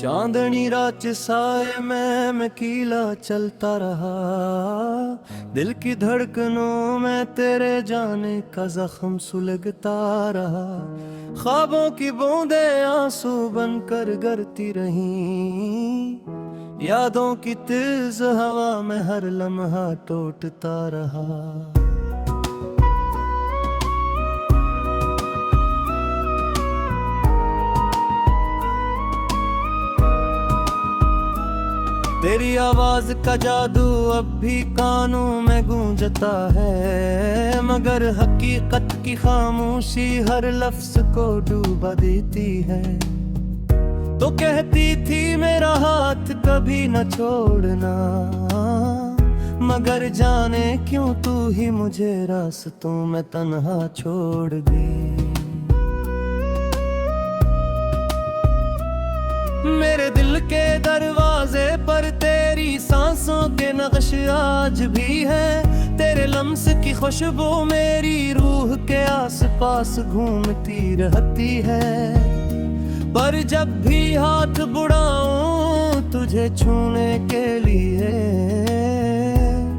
चांदनी रात साए में कीला चलता रहा, दिल की धड़कनों में तेरे जाने का जख्म सुलगता रहा। ख्वाबों की बूंदे आंसू बनकर गिरती रहीं, यादों की तेज हवा में हर लम्हा टूटता रहा। तेरी आवाज का जादू अब भी कानों में गूंजता है, मगर हकीकत की खामोशी हर लफ्ज को डूबा देती है। तो कहती थी मेरा हाथ कभी न छोड़ना, मगर जाने क्यों तू ही मुझे रास्तों में तन्हा छोड़ दी। मेरे दिल के दरवाजे पर तेरी सांसों के नक्श आज भी है, तेरे लम्स की खुशबू मेरी रूह के आसपास घूमती रहती है। पर जब भी हाथ बुढ़ाऊं तुझे छूने के लिए,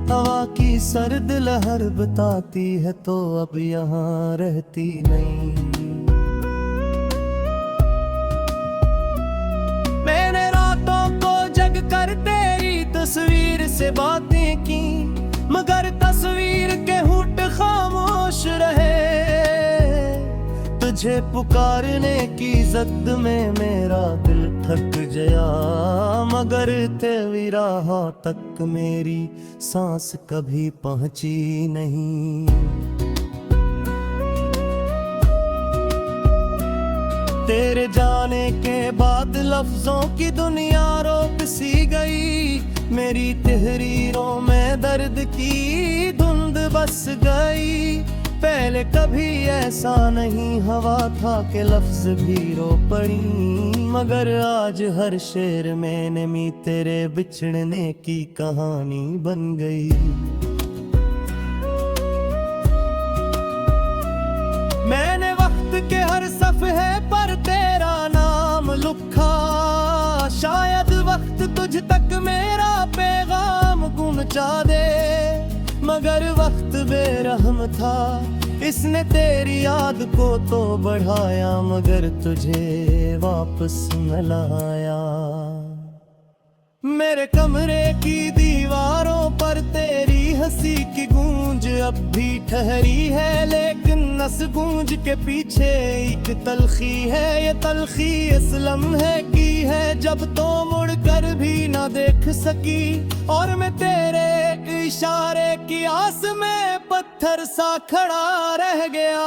हवा की सर्द लहर बताती है तो अब यहाँ रहती नहीं। कर तेरी तस्वीर से बातें की, मगर तस्वीर के होंठ खामोश रहे। तुझे पुकारने की जद में मेरा दिल थक गया, मगर तेरी राहों तक मेरी सांस कभी पहुंची नहीं। तेरे जाने के बाद लफ्जों की दुनिया रोक सी गई, मेरी तहरीरों में दर्द की धुंध बस गई। पहले कभी ऐसा नहीं हुआ था कि लफ्ज भी रो पड़ी, मगर आज हर शेर में नमी तेरे बिछड़ने की कहानी बन गई। मैंने वक्त के हर सफ़हे पर तेरा नाम लिखा, शायद वक्त तुझ तक मेरा पैगाम पहुंचा दे। मगर वक्त बेरहम था, इसने तेरी याद को तो बढ़ाया, मगर तुझे वापस न लाया। मेरे कमरे की दीवारों पर तेरी हंसी की गूंज अब भी ठहरी है, लेकिन नस गूंज के पीछे एक तलखी है। ये तलखी इस लम्हे की है जब तो मुड़ कर भी ना देख सकी, और मैं तेरे इशारे की आस में पत्थर सा खड़ा रह गया।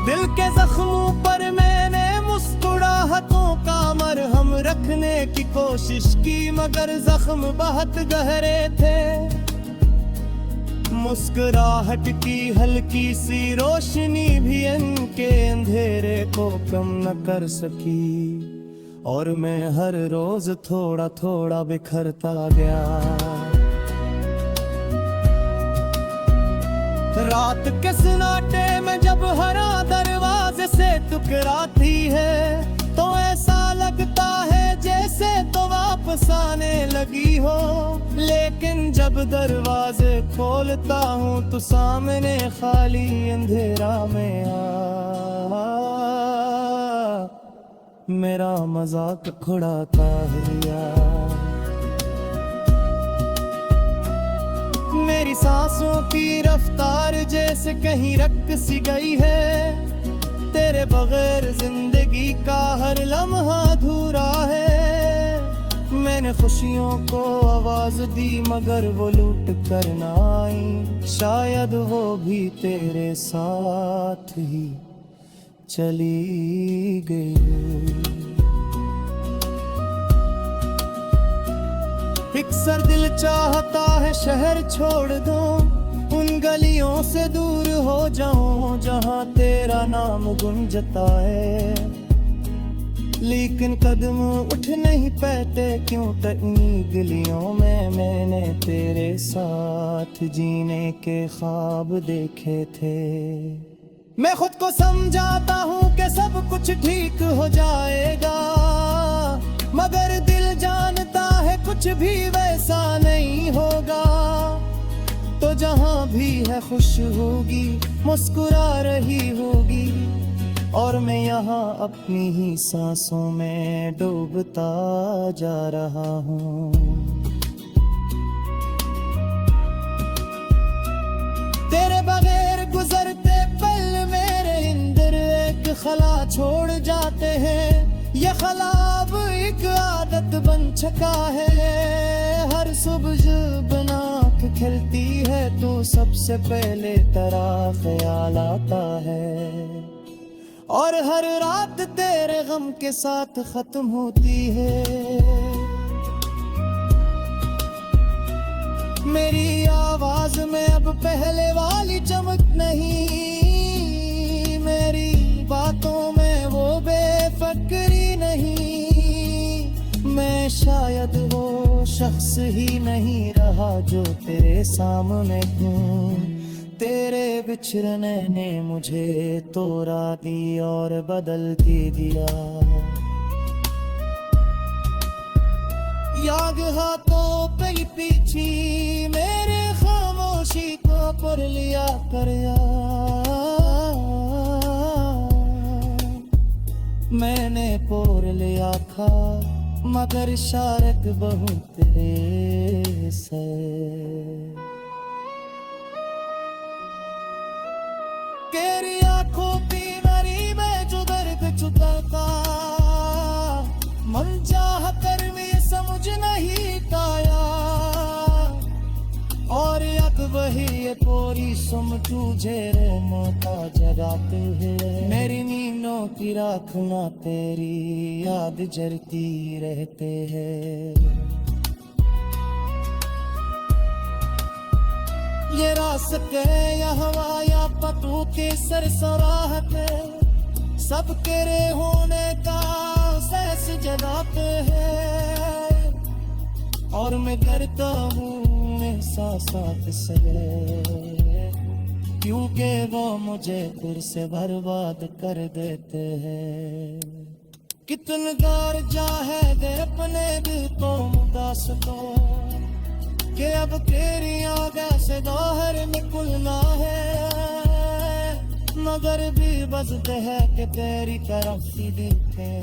दिल के जख्मों पर मैंने मुस्कुराहटों का मरहम रखने की कोशिश की, मगर जख्म बहुत गहरे थे। मुस्कुराहट की हल्की सी रोशनी भी इनके अंधेरे को कम न कर सकी, और मैं हर रोज थोड़ा थोड़ा बिखरता गया। रात के सन्नाटे में जब हरा दरवाजे से टकराती है, तो ऐसा लगता है जैसे तो वापस आने लगी हो। लेकिन जब दरवाजे खोलता हूँ तो सामने खाली अंधेरा में मेरा मजाक उड़ाता है यार। मेरी सांसों की रफ्तार जैसे कहीं रक सी गई है, तेरे बगैर जिंदगी का हर लम्हा अधूरा है। मैंने खुशियों को आवाज दी मगर वो लूट कर ना आई, शायद वो भी तेरे साथ ही चली गई। अक्सर दिल चाहता है शहर छोड़ दूं, उन गलियों से दूर हो जाऊं जहां तेरा नाम गूंजता है। लेकिन कदम उठ नहीं पाते क्यों इन्हीं गलियों में मैंने तेरे साथ जीने के ख्वाब देखे थे। मैं खुद को समझाता हूँ कि सब कुछ ठीक हो जाएगा, मगर दिल जानता है कुछ भी वैसा नहीं होगा। तो जहाँ भी है खुश होगी, मुस्कुरा रही होगी, और मैं यहाँ अपनी ही सांसों में डूबता जा रहा हूँ। तेरे बगैर गुजरते पल मेरे इंदर एक खला छोड़ जाते हैं। ये खला अब एक आदत बन चुका है। हर सुबह जब आँख खिलती है तो सबसे पहले तेरा ख्याल आता है, और हर रात तेरे गम के साथ खत्म होती है। मेरी आवाज में अब पहले वाली चमक नहीं, मेरी बातों में वो बेफिक्री नहीं। मैं शायद वो शख्स ही नहीं रहा जो तेरे सामने हूँ। तेरे बिछड़ने ने मुझे तोड़ा दी और बदल के दिया। याद हाथों पे ही पीछी मेरे खामोशी को पर लिया कर यार। मैंने पोर लिया था मगर इशारत बहुत तेरे से। तेरी आंखों की नरी में जो दर्द चुकाता, मन चाह कर भी समझ नहीं पाया। और अब वही ये पूरी सुम तुझे रोता जगाते हैं। मेरी नींदों की राखना तेरी याद जलती रहते हैं। ये रास्ते या हवा या पतू के सरसराहते, सब तेरे होने का एहसास जगाते हैं। और मैं करता हूँ एहसासात से, क्योंकि वो मुझे फिर से बर्बाद कर देते हैं। कितन गार जा है दे अपने दिल को मुदास को, कि अब तेरी आगे से बाहर निकलना है। मगर भी बजते है कि तेरी तरफ ही दिखे।